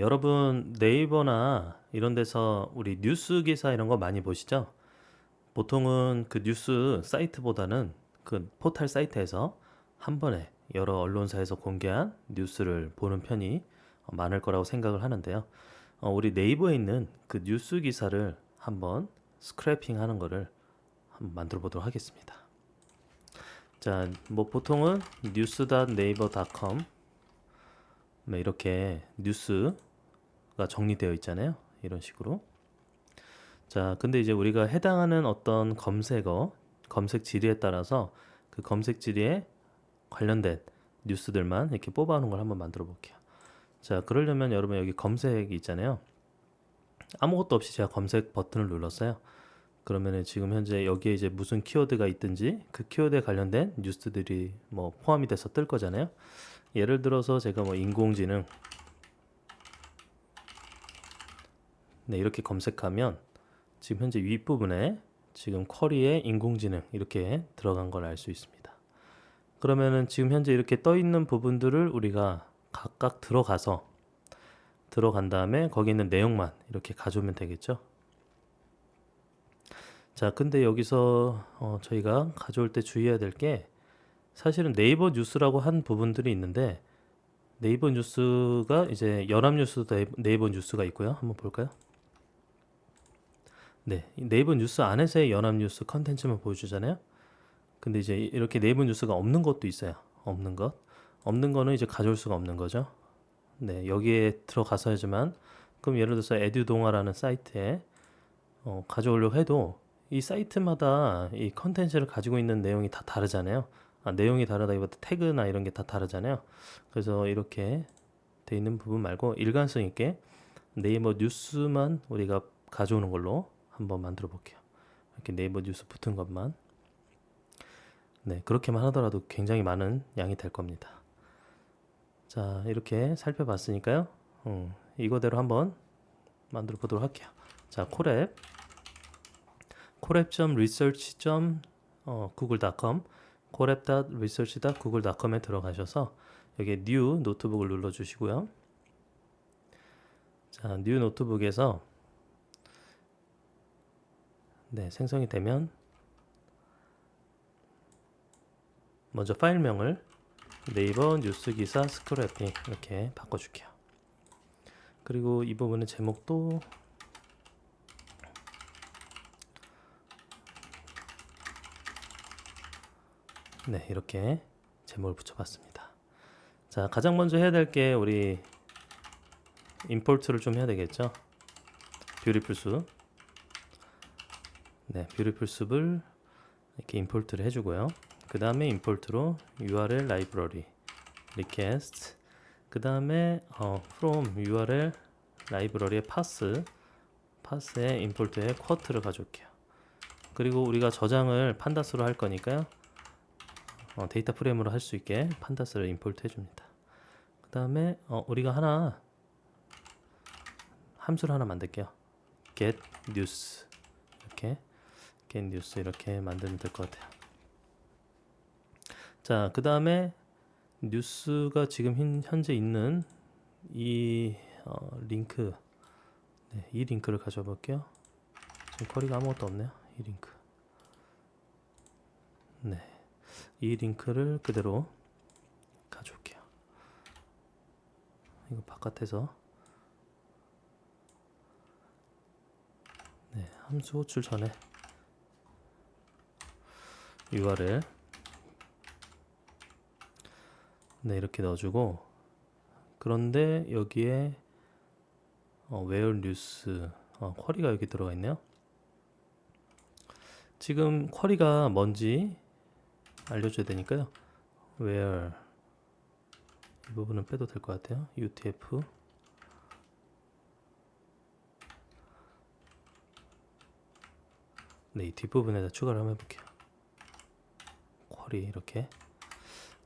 여러분 네이버나 이런 데서 우리 뉴스 기사 이런 거 많이 보시죠? 보통은 그 뉴스 사이트보다는 그 포털 사이트에서 한 번에 여러 언론사에서 공개한 뉴스를 보는 편이 많을 거라고 생각을 하는데요. 우리 네이버에 있는 그 뉴스 기사를 한번 스크래핑 하는 거를 한번 만들어 보도록 하겠습니다. 자, 뭐 보통은 news.naver.com 이렇게 뉴스가 정리되어 있잖아요. 이런 식으로. 자, 근데 이제 우리가 해당하는 어떤 검색 지리에 따라서 그 검색 지리에 관련된 뉴스들만 이렇게 뽑아오는 걸 한번 만들어 볼게요. 자, 그러려면 여러분 여기 검색이 있잖아요. 아무것도 없이 제가 검색 버튼을 눌렀어요. 그러면은 지금 현재 여기에 이제 무슨 키워드가 있든지 그 키워드에 관련된 뉴스들이 뭐 포함이 돼서 뜰 거잖아요. 예를 들어서 제가 뭐 인공지능 이렇게 검색하면 지금 현재 윗부분에 지금 쿼리에 인공지능 이렇게 들어간 걸 알 수 있습니다. 그러면은 지금 현재 이렇게 떠 있는 부분들을 우리가 각각 들어간 다음에 거기 있는 내용만 이렇게 가져오면 되겠죠. 자, 근데 여기서 저희가 가져올 때 주의해야 될 게 사실은 네이버 뉴스라고 한 부분들이 있는데 네이버 뉴스가 이제 연합뉴스도 네이버 뉴스가 있고요. 한번 볼까요? 네, 네이버 뉴스 안에서의 연합뉴스 컨텐츠만 보여주잖아요. 근데 이제 이렇게 네이버 뉴스가 없는 것도 있어요. 없는 거는 이제 가져올 수가 없는 거죠. 네, 여기에 들어가서야지만. 그럼 예를 들어서 에듀동아라는 사이트에 가져오려고 해도 이 사이트마다 이 컨텐츠를 가지고 있는 내용이 다 다르잖아요. 내용이 다르다기보다 태그나 이런 게 다 다르잖아요. 그래서 이렇게 돼 있는 부분 말고 일관성 있게 네이버 뉴스만 우리가 가져오는 걸로 한번 만들어 볼게요. 이렇게 네이버 뉴스 붙은 것만. 네, 그렇게만 하더라도 굉장히 많은 양이 될 겁니다. 자, 이렇게 살펴봤으니까요. 이거대로 한번 만들어 보도록 할게요. 자, 콜앱.research.google.com 콜앱.research.google.com에 들어가셔서 여기 new 노트북을 눌러주시고요. 자, new 노트북에서 네, 생성이 되면 먼저 파일명을 네이버 뉴스 기사 스크래핑 이렇게 바꿔줄게요. 그리고 이 부분의 제목도 네, 이렇게 제목을 붙여봤습니다. 자, 가장 먼저 해야 될 게 우리 임포트를 좀 해야 되겠죠. 뷰티풀숲. 네, 뷰티풀숲을 이렇게 임포트를 해주고요. 그 다음에 임포트로 URL 라이브러리 request 그 다음에 from URL 라이브러리의 파스에 임포트에 쿼트를 가져올게요. 그리고 우리가 저장을 판다스로 할 거니까요. 데이터 프레임으로 할 수 있게 판다스를 임포트 해줍니다. 그 다음에 우리가 함수를 하나 만들게요. get news 이렇게 만들면 될 것 같아요. 자, 그 다음에 뉴스가 지금 현재 있는 이 링크, 네, 이 링크를 가져와 볼게요. 지금 쿼리가 아무것도 없네요. 이 링크. 네, 이 링크를 그대로 가져올게요. 이거 바깥에서 네, 함수 호출 전에 URL 네, 이렇게 넣어주고 그런데 여기에 where news 쿼리가 여기 들어가 있네요. 지금 쿼리가 뭔지 알려줘야 되니까요. where 이 부분은 빼도 될 것 같아요. UTF 네, 이 뒷부분에다 추가를 한번 해볼게요. 쿼리 이렇게.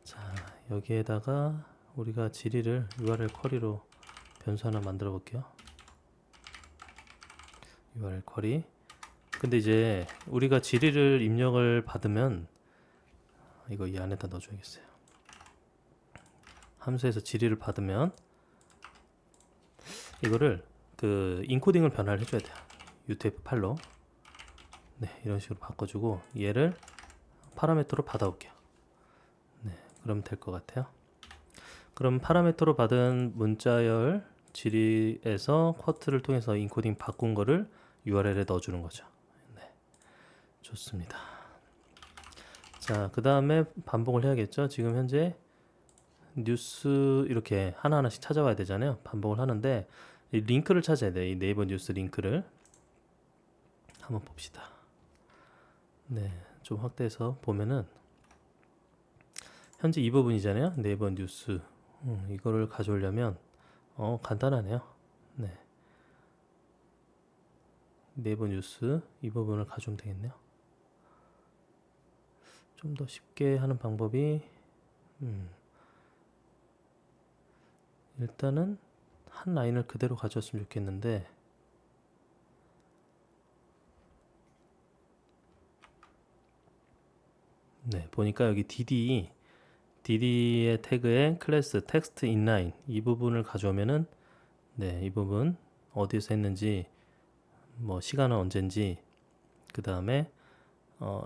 자, 여기에다가 우리가 지리를 URL 쿼리로 변수 하나 만들어 볼게요. URL 쿼리. 근데 이제 우리가 지리를 입력을 받으면 이거 이 안에다 넣어줘야겠어요. 함수에서 지리를 받으면 이거를 그 인코딩을 변화를 해줘야 돼요. UTF-8로. 네, 이런 식으로 바꿔주고 얘를 파라미터로 받아올게요. 네, 그러면 될 것 같아요. 그럼 파라미터로 받은 문자열 지리에서 쿼트를 통해서 인코딩 바꾼 거를 URL에 넣어주는 거죠. 네, 좋습니다. 자, 그 다음에 반복을 해야겠죠. 지금 현재 뉴스 이렇게 하나하나씩 찾아와야 되잖아요. 반복을 하는데 이 링크를 찾아야 돼요. 이 네이버 뉴스 링크를 한번 봅시다. 네, 좀 확대해서 보면은 현재 이 부분이잖아요. 네이버 뉴스. 이거를 가져오려면 간단하네요. 네, 네이버 뉴스 이 부분을 가져오면 되겠네요. 좀 더 쉽게 하는 방법이 일단은 한 라인을 그대로 가져왔으면 좋겠는데 네, 보니까 여기 DD의 태그에 클래스 텍스트 인라인 이 부분을 가져오면은 네, 이 부분 어디서 했는지 뭐 시간은 언젠지 그 다음에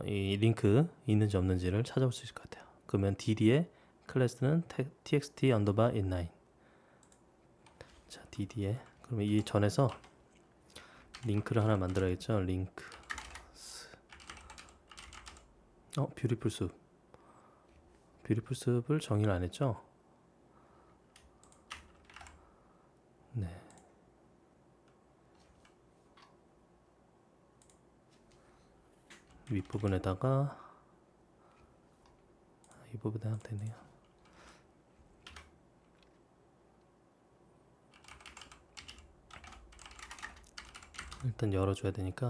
이 링크 있는지 없는지를 찾아볼 수 있을 것 같아요. 그러면 DD의 클래스는 txt 언더바 inline. 자, DD에 그러면 이 전에서 링크를 하나 만들어야겠죠. 링크 뷰티풀 숲. 뷰티풀 숲을 정의를 안 했죠. 네. 윗부분에다가 이 부분에 하면 되네요. 일단 열어줘야 되니까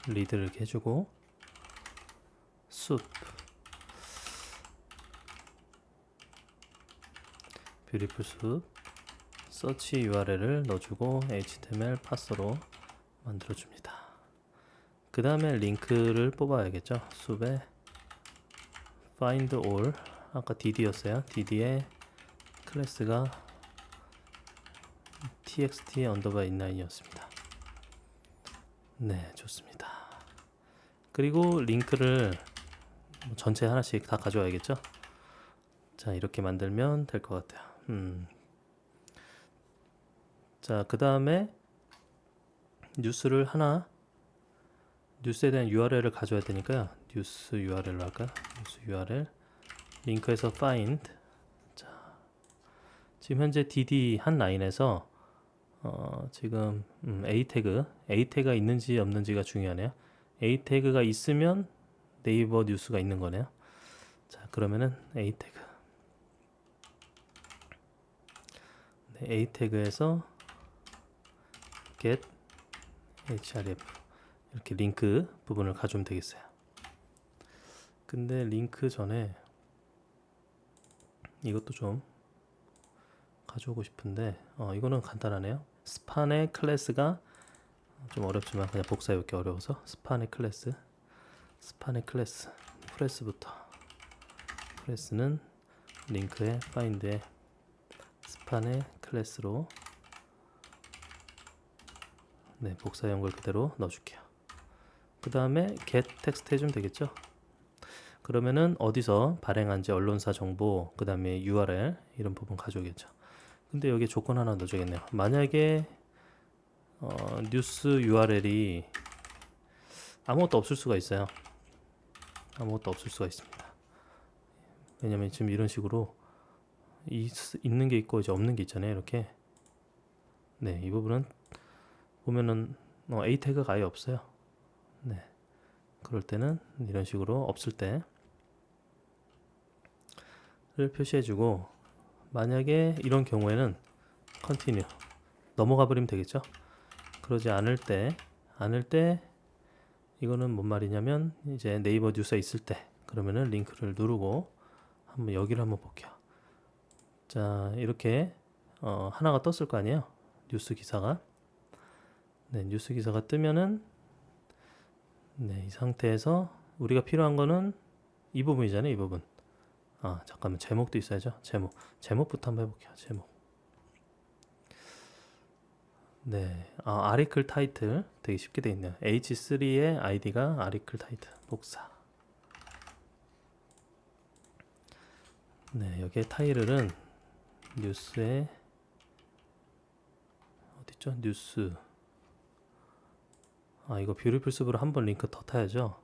리드를 이렇게 해주고 숲 뷰티풀 숲 서치 URL을 넣어주고 HTML 파서로 만들어줍니다. 그 다음에 링크를 뽑아야겠죠. 숲에 find all 아까 DD였어요. DD의 클래스가 txt 언더바 inline이었습니다. 네, 좋습니다. 그리고 링크를 전체 하나씩 다 가져와야겠죠. 자, 이렇게 만들면 될 것 같아요. 자, 그 다음에 뉴스를 하나 뉴스에 대한 URL을 가져야 되니까요. 뉴스 URL로 할까요? 뉴스 URL 링크에서 find 자, 지금 현재 DD 한 라인에서 지금 A 태그가 있는지 없는지가 중요하네요. A 태그가 있으면 네이버 뉴스가 있는 거네요. 자, 그러면은 A 태그 네, A 태그에서 get href 이렇게 링크 부분을 가져오면 되겠어요. 근데 링크 전에 이것도 좀 가져오고 싶은데 이거는 간단하네요. 스판의 클래스가 좀 어렵지만 그냥 복사해볼게. 어려워서 스판의 클래스 프레스부터 프레스는 링크에 find에 스판의 클래스로 네, 복사한 걸 그대로 넣어줄게요. 그 다음에 get 텍스트 해주면 되겠죠. 그러면은 어디서 발행한지 언론사 정보 그 다음에 URL 이런 부분 가져오겠죠. 근데 여기에 조건 하나 넣어줘야겠네요. 만약에 뉴스 URL이 아무것도 없을 수가 있어요. 아무것도 없을 수가 있습니다. 왜냐면 지금 이런 식으로 있는 게 있고 이제 없는 게 있잖아요. 이렇게 네, 이 부분은 보면은 A 태그가 아예 없어요. 네, 그럴 때는 이런 식으로 없을 때를 표시해주고 만약에 이런 경우에는 continue 넘어가 버리면 되겠죠. 그러지 않을 때 이거는 뭔 말이냐면 이제 네이버 뉴스에 있을 때 그러면은 링크를 누르고 한번 여기를 한번 볼게요. 자, 이렇게 하나가 떴을 거 아니에요. 뉴스 기사가 네, 뉴스 기사가 뜨면은 네, 이 상태에서 우리가 필요한 거는 이 부분이잖아요. 이 부분 잠깐만, 제목도 있어야죠. 제목부터 한번 해볼게요. 제목. 네, 아리클 타이틀 되게 쉽게 돼 있네요. H3의 아이디가 아리클 타이틀 복사. 네, 여기에 타이틀은 뉴스에 어딨죠? 뉴스. 이거 뷰티풀 숲으로 한번 링크 더 타야죠.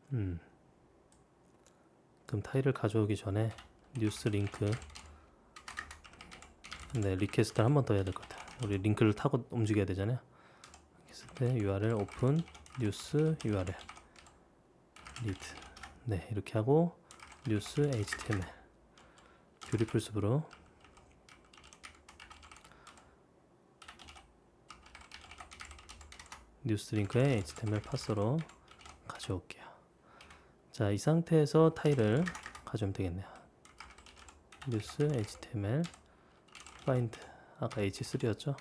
그럼 타일을 가져오기 전에 뉴스 링크, 네, 리퀘스트를 한 번 더 해야 될 것 같아요. 우리 링크를 타고 움직여야 되잖아요. 했을 때 URL 오픈 뉴스 URL 리드. 네, 이렇게 하고 뉴스 HTML 뷰티풀 숲으로 뉴스 링크에 HTML 파스로 가져올게요. 자, 이 상태에서 타일을 가져오면 되겠네요. 뉴스 HTML find, 아까 H3였죠?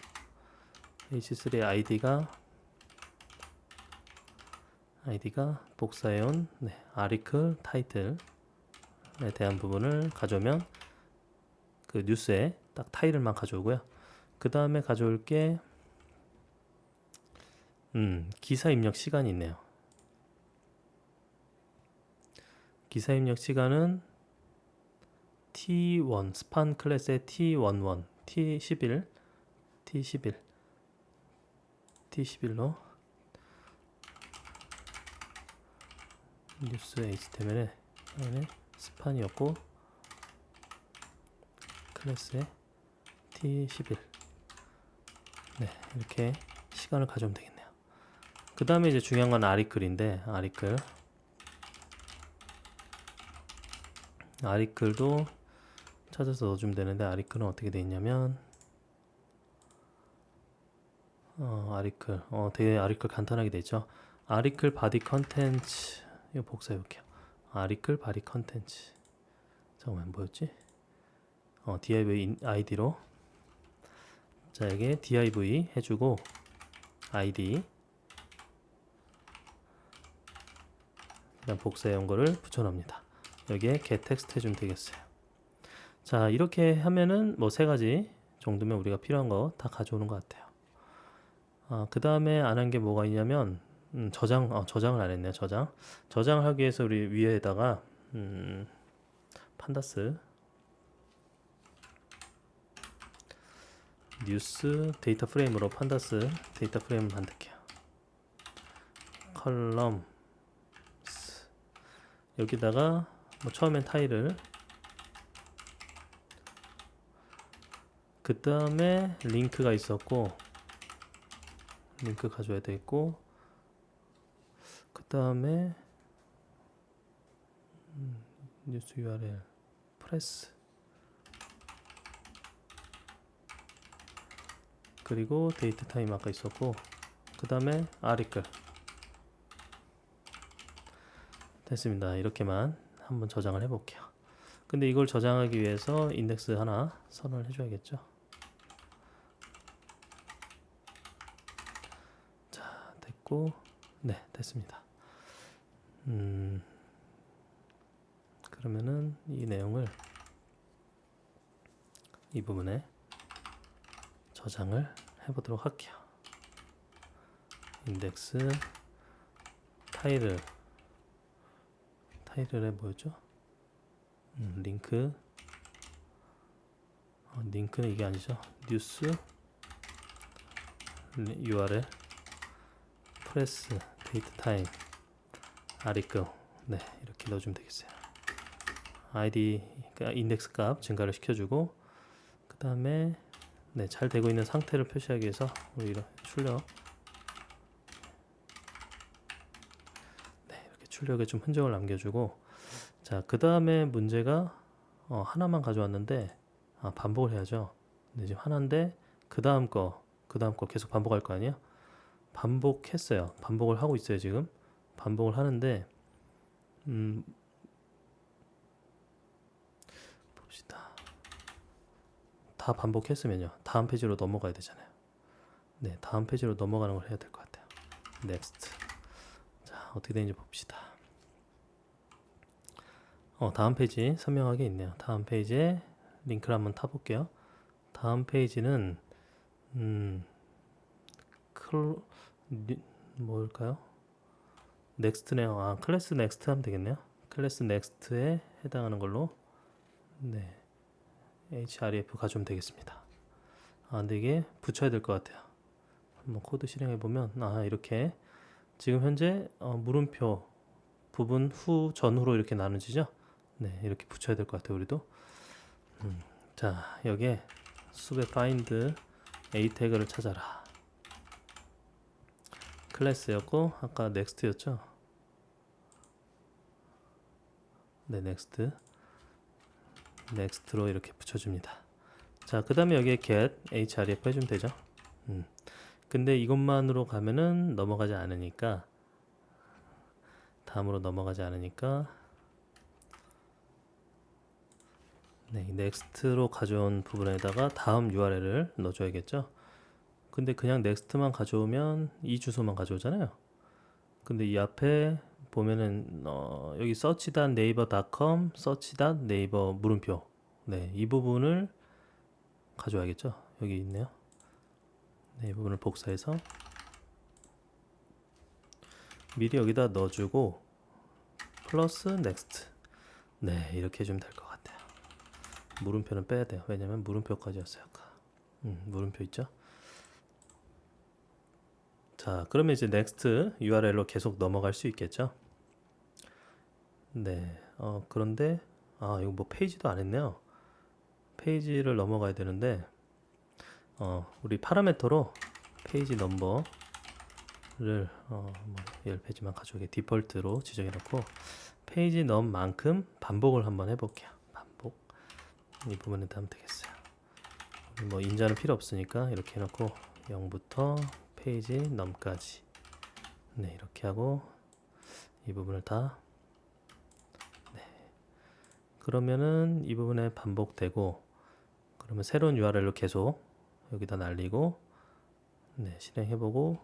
H3의 아이디가 복사해온 아리클 타이틀에 대한 부분을 가져오면 그 뉴스에 딱 타이틀만 가져오고요. 그 다음에 가져올 게 기사 입력 시간이 있네요. 기사 입력 시간은 T1 스판 클래스의 T11, T11로 뉴스 HTML에 스판이었고 클래스의 T11. 네, 이렇게 시간을 가져오면 되겠네요. 그 다음에 이제 중요한 건 아리클인데, 아리클도 찾아서 넣어주면 되는데, 아리클은 어떻게 돼 있냐면 되게 아리클 간단하게 돼 있죠. 아리클 바디 컨텐츠, 이거 복사해 볼게요. 아리클 바디 컨텐츠. 잠깐만, 뭐였지? div id로, 자, 여기에 div 해주고 id, 그냥 복사해온 거를 붙여놓습니다. 여기에 get text 해주면 되겠어요. 자, 이렇게 하면은 뭐 3가지 정도면 우리가 필요한 거 다 가져오는 것 같아요. 그 다음에 안 한 게 뭐가 있냐면 저장을 안 했네요. 저장을 하기 위해서 우리 위에다가 판다스 뉴스 데이터 프레임으로 판다스 데이터 프레임을 만들게요. 컬럼 여기다가 뭐 처음엔 타일을, 그 다음에 링크가 있었고 링크 가져야 되겠고, 그 다음에 뉴스 URL 프레스, 그리고 데이트 타임 아까 있었고, 그 다음에 아리클. 됐습니다. 이렇게만 한번 저장을 해볼게요. 근데 이걸 저장하기 위해서 인덱스 하나 선언을 해줘야겠죠. 자, 됐고, 네, 됐습니다. 그러면은 이 내용을 이 부분에 저장을 해보도록 할게요. 인덱스 타일을, 타일에 뭐였죠? 링크, 링크는 이게 아니죠. 뉴스 URL 프레스 데이트 타임 아리클. 네, 이렇게 넣어주면 되겠어요. id 인덱스 값 증가를 시켜주고, 그 다음에 잘 되고 있는 상태를 표시하기 위해서 우리 이런 출력, 이렇게 출력에 좀 흔적을 남겨주고, 자, 그 다음에 문제가 하나만 가져왔는데 반복을 해야죠. 근데 지금 하나인데 그 다음 거 계속 반복할 거 아니에요? 반복했어요. 반복을 하고 있어요. 지금 반복을 하는데 봅시다. 다 반복했으면요, 다음 페이지로 넘어가야 되잖아요. 네, 다음 페이지로 넘어가는 걸 해야 될 것 같아요. 넥스트. 자, 어떻게 되는지 봅시다. 다음 페이지 선명하게 있네요. 다음 페이지에 링크를 한번 타볼게요. 다음 페이지는 클 뭘까요? 넥스트네요. 클래스 넥스트 하면 되겠네요. 클래스 넥스트에 해당하는 걸로 네 href 가져오면 되겠습니다. 근데 이게 붙여야 될 것 같아요. 한번 코드 실행해 보면 이렇게 지금 현재 물음표 부분 후 전후로 이렇게 나눠지죠. 네, 이렇게 붙여야 될 것 같아요. 우리도 자, 여기에 숲의 find a 태그를 찾아라. 클래스였고 아까 next였죠. 네, next로 이렇게 붙여줍니다. 자, 그 다음에 여기에 get href 해주면 되죠. 근데 이것만으로 가면은 넘어가지 않으니까 다음으로 넘어가지 않으니까 네, next로 가져온 부분에다가 다음 URL을 넣어줘야겠죠. 근데 그냥 next만 가져오면 이 주소만 가져오잖아요. 근데 이 앞에 보면은 여기 search.naver.com, search.naver 물음표 네, 이 부분을 가져와야겠죠. 여기 있네요. 네, 이 부분을 복사해서 미리 여기다 넣어주고 플러스 next 네, 이렇게 해주면 될 것 같아요. 물음표는 빼야 돼요. 왜냐면 물음표까지였어요 아까. 물음표 있죠. 자, 그러면 이제 next URL로 계속 넘어갈 수 있겠죠. 네, 그런데 이거 뭐 페이지도 안 했네요. 페이지를 넘어가야 되는데 우리 파라미터로 페이지 넘버를 뭐 10페이지만 가져오게 디폴트로 지정해 놓고 페이지 넘만큼 반복을 한번 해볼게요. 반복 이 부분에 하면 되겠어요. 뭐 인자는 필요 없으니까 이렇게 해놓고 0부터 페이지 넘까지 네, 이렇게 하고 이 부분을 다 네. 그러면은 이 부분에 반복되고 그러면 새로운 URL로 계속 여기다 날리고 네, 실행해보고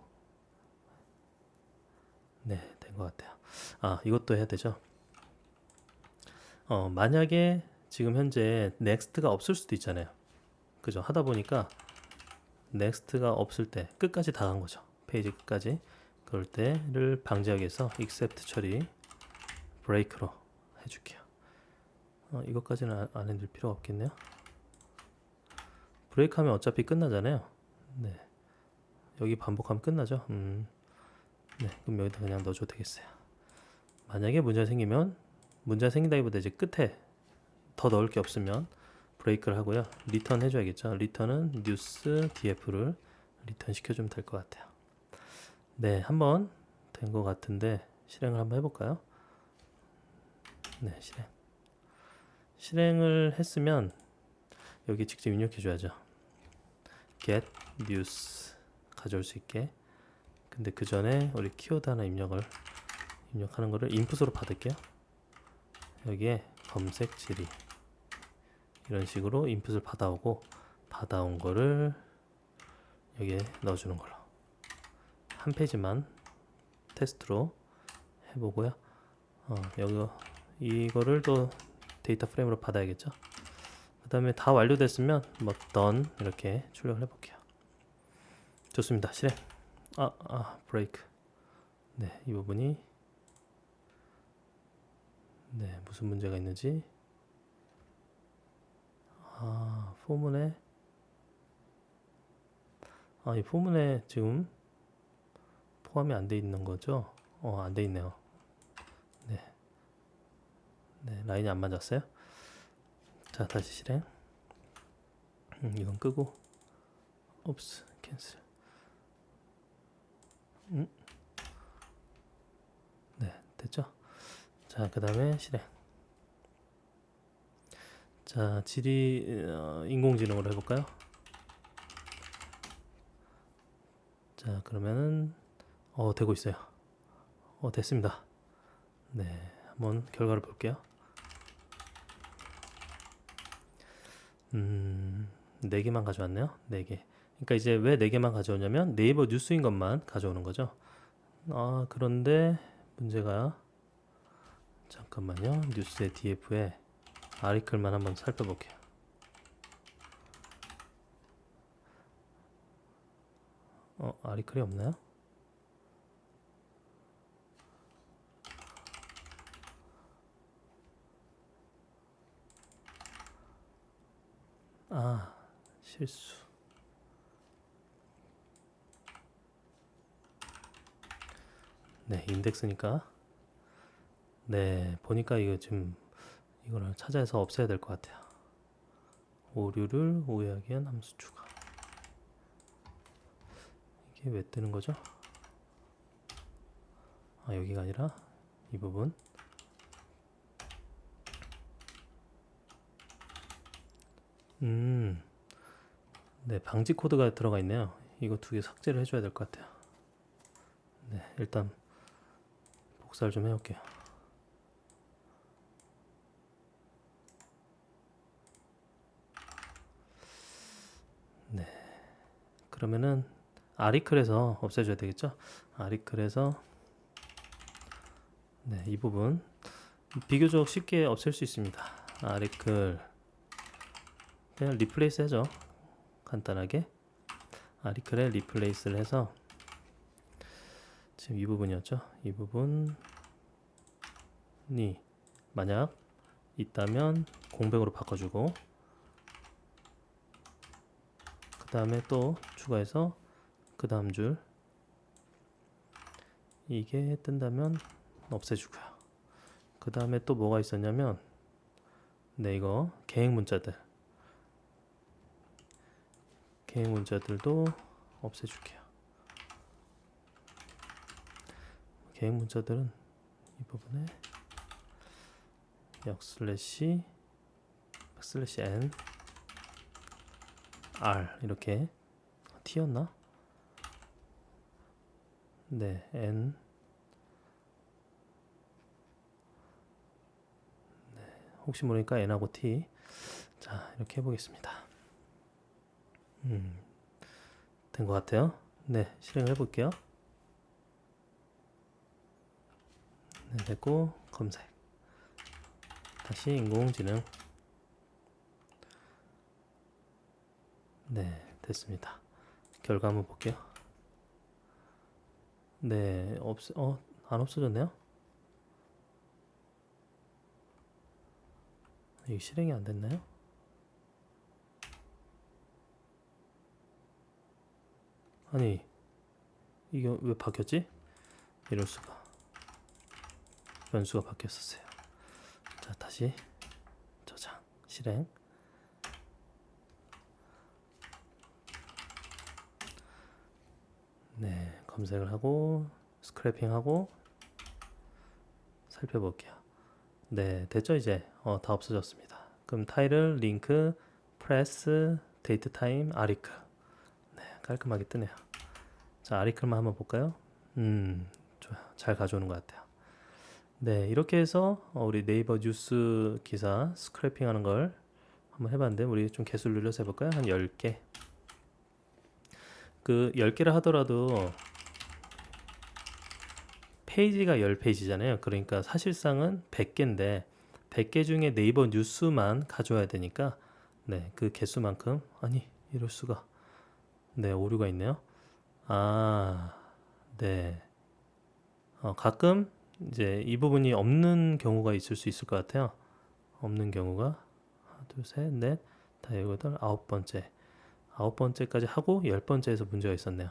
네, 된 것 같아요. 이것도 해야 되죠. 만약에 지금 현재 넥스트가 없을 수도 있잖아요. 그죠? 하다 보니까 넥스트가 없을 때 끝까지 다 간 거죠. 페이지 끝까지. 그럴 때를 방지하기 위해서 except 처리 break로 해줄게요. 이것까지는 안 해둘 필요가 없겠네요. 브레이크 하면 어차피 끝나잖아요. 네. 여기 반복하면 끝나죠. 네. 그럼 여기다 그냥 넣어줘도 되겠어요. 만약에 문제가 생기면 문제가 생긴다기보다 이제 끝에 더 넣을 게 없으면 브레이크를 하고요. 리턴 해줘야겠죠. 리턴은 news df를 리턴 시켜주면 될 것 같아요. 네, 한번 된 것 같은데 실행을 한번 해볼까요? 네, 실행을 했으면 여기 직접 입력해줘야죠. get news 가져올 수 있게. 근데 그 전에 우리 키워드 하나 입력하는 거를 인풋으로 받을게요. 여기에 검색 지리 이런 식으로 인풋을 받아온 거를 여기에 넣어주는 걸로 한 페이지만 테스트로 해보고요. 이거를 또 데이터 프레임으로 받아야겠죠. 그 다음에 다 완료됐으면 뭐 done 이렇게 출력을 해볼게요. 좋습니다. 실행. 브레이크. 네, 이 부분이 네, 무슨 문제가 있는지 포문에 이 포문에 지금 포함이 안 돼 있는 거죠? 안 돼 있네요. 네, 라인이 안 맞았어요. 자, 다시 실행. 이건 끄고 옵스 캔슬. 네, 됐죠? 자, 그 다음에 실행. 자, 지리 인공지능으로 해볼까요? 자, 그러면은 되고 있어요. 됐습니다. 네, 한번 결과를 볼게요. 4개만 가져왔네요. 4개. 그러니까 이제 왜 4개만 가져오냐면 네이버 뉴스인 것만 가져오는 거죠. 그런데 문제가 잠깐만요. 뉴스의 df에 아리클만 한번 살펴볼게요. 아리클이 없나요? 아, 실수. 네, 인덱스니까. 네, 보니까 이거 지금 이거를 찾아서 없애야 될 것 같아요. 오류를 오해하기 위한 함수 추가. 이게 왜 뜨는 거죠? 아, 여기가 아니라 이 부분. 네, 방지 코드가 들어가 있네요. 이거 두 개 삭제를 해줘야 될 것 같아요. 네, 일단 복사를 좀 해올게요. 네, 그러면은 아리클에서 없애줘야 되겠죠? 아리클에서 네, 이 부분 비교적 쉽게 없앨 수 있습니다. 아리클 그냥 리플레이스 하죠. 간단하게 아리클에 리플레이스를 해서 지금 이 부분이었죠. 이 부분이 만약 있다면 공백으로 바꿔주고 그 다음에 또 추가해서 그 다음 줄 이게 뜬다면 없애주고요. 그 다음에 또 뭐가 있었냐면 네, 이거 계획 문자들도 없애줄게요. 계획 문자들은 이 부분에 역슬래시 n r 이렇게 t였나? 네, n 네, 혹시 모르니까 n하고 t. 자, 이렇게 해보겠습니다. 된 것 같아요. 네, 실행을 해볼게요. 네, 됐고 검색. 다시 인공지능. 네, 됐습니다. 결과 한번 볼게요. 네, 안 없어졌네요. 이게 실행이 안 됐나요? 아니, 이게 왜 바뀌었지? 이럴 수가. 변수가 바뀌었었어요. 자, 다시 저장, 실행. 네, 검색을 하고 스크래핑하고 살펴볼게요. 네, 됐죠 이제. 다 없어졌습니다. 그럼 타일을 링크, 프레스, 데이트 타임, 아리클. 네, 깔끔하게 뜨네요. 자, 아리클만 한번 볼까요? 좋아요. 잘 가져오는 것 같아요. 네, 이렇게 해서 우리 네이버 뉴스 기사 스크래핑 하는 걸 한번 해봤는데 우리 좀 개수를 늘려서 해볼까요? 한 10개. 그 10개를 하더라도 페이지가 10페이지잖아요. 그러니까 사실상은 100개인데 100개 중에 네이버 뉴스만 가져와야 되니까 네, 그 개수만큼 아니 이럴 수가. 네, 오류가 있네요. 아, 네. 가끔 이제 이 부분이 없는 경우가 있을 수 있을 것 같아요. 없는 경우가 하나, 둘, 셋, 넷, 다 여덟, 아홉 번째까지 하고 10번째에서 문제가 있었네요.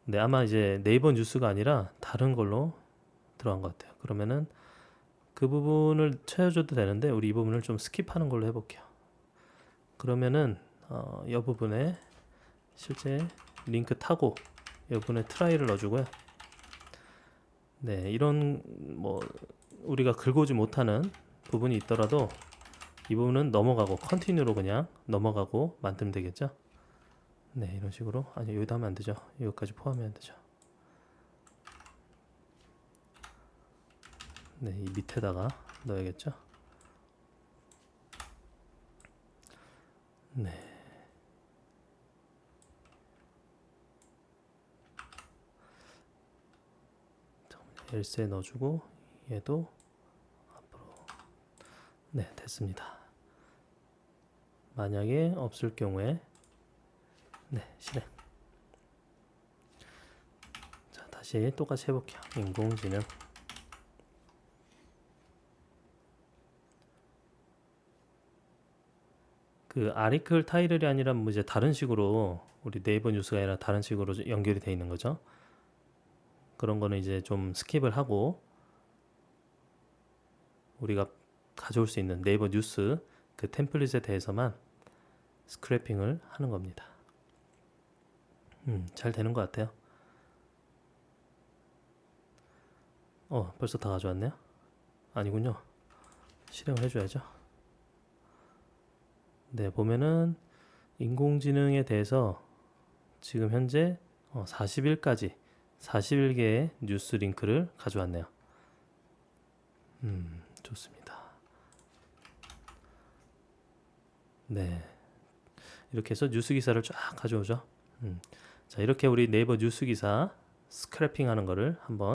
네, 아마 이제 네이버 뉴스가 아니라 다른 걸로 들어간 것 같아요. 그러면은 그 부분을 채워줘도 되는데 우리 이 부분을 좀 스킵하는 걸로 해볼게요. 그러면은 이 부분에 실제 링크 타고 이 부분에 트라이를 넣어주고요. 네, 이런 뭐 우리가 긁어오지 못하는 부분이 있더라도 이 부분은 넘어가고 컨티뉴로 그냥 넘어가고 만들면 되겠죠. 네, 이런 식으로. 아니, 여기다 하면 안 되죠. 이것까지 포함해야 되죠. 네, 이 밑에다가 넣어야겠죠. 네. 열쇠 넣어주고 얘도 네, 됐습니다. 만약에 없을 경우에 네, 실행. 자, 다시 똑같이 해볼게요. 인공지능. 그 아리클 타이틀이 아니라 뭐 이제 다른 식으로 우리 네이버 뉴스가 아니라 다른 식으로 연결이 돼 있는 거죠. 그런 거는 이제 좀 스킵을 하고 우리가 가져올 수 있는 네이버 뉴스 그 템플릿에 대해서만 스크래핑을 하는 겁니다. 잘 되는 것 같아요. 벌써 다 가져왔네요. 아니군요. 실행을 해줘야죠. 네, 보면은 인공지능에 대해서 지금 현재 40일까지 40일개의 뉴스 링크를 가져왔네요. 좋습니다. 네, 이렇게 해서 뉴스 기사를 쫙 가져오죠. 자, 이렇게 우리 네이버 뉴스 기사 스크래핑 하는 거를 한번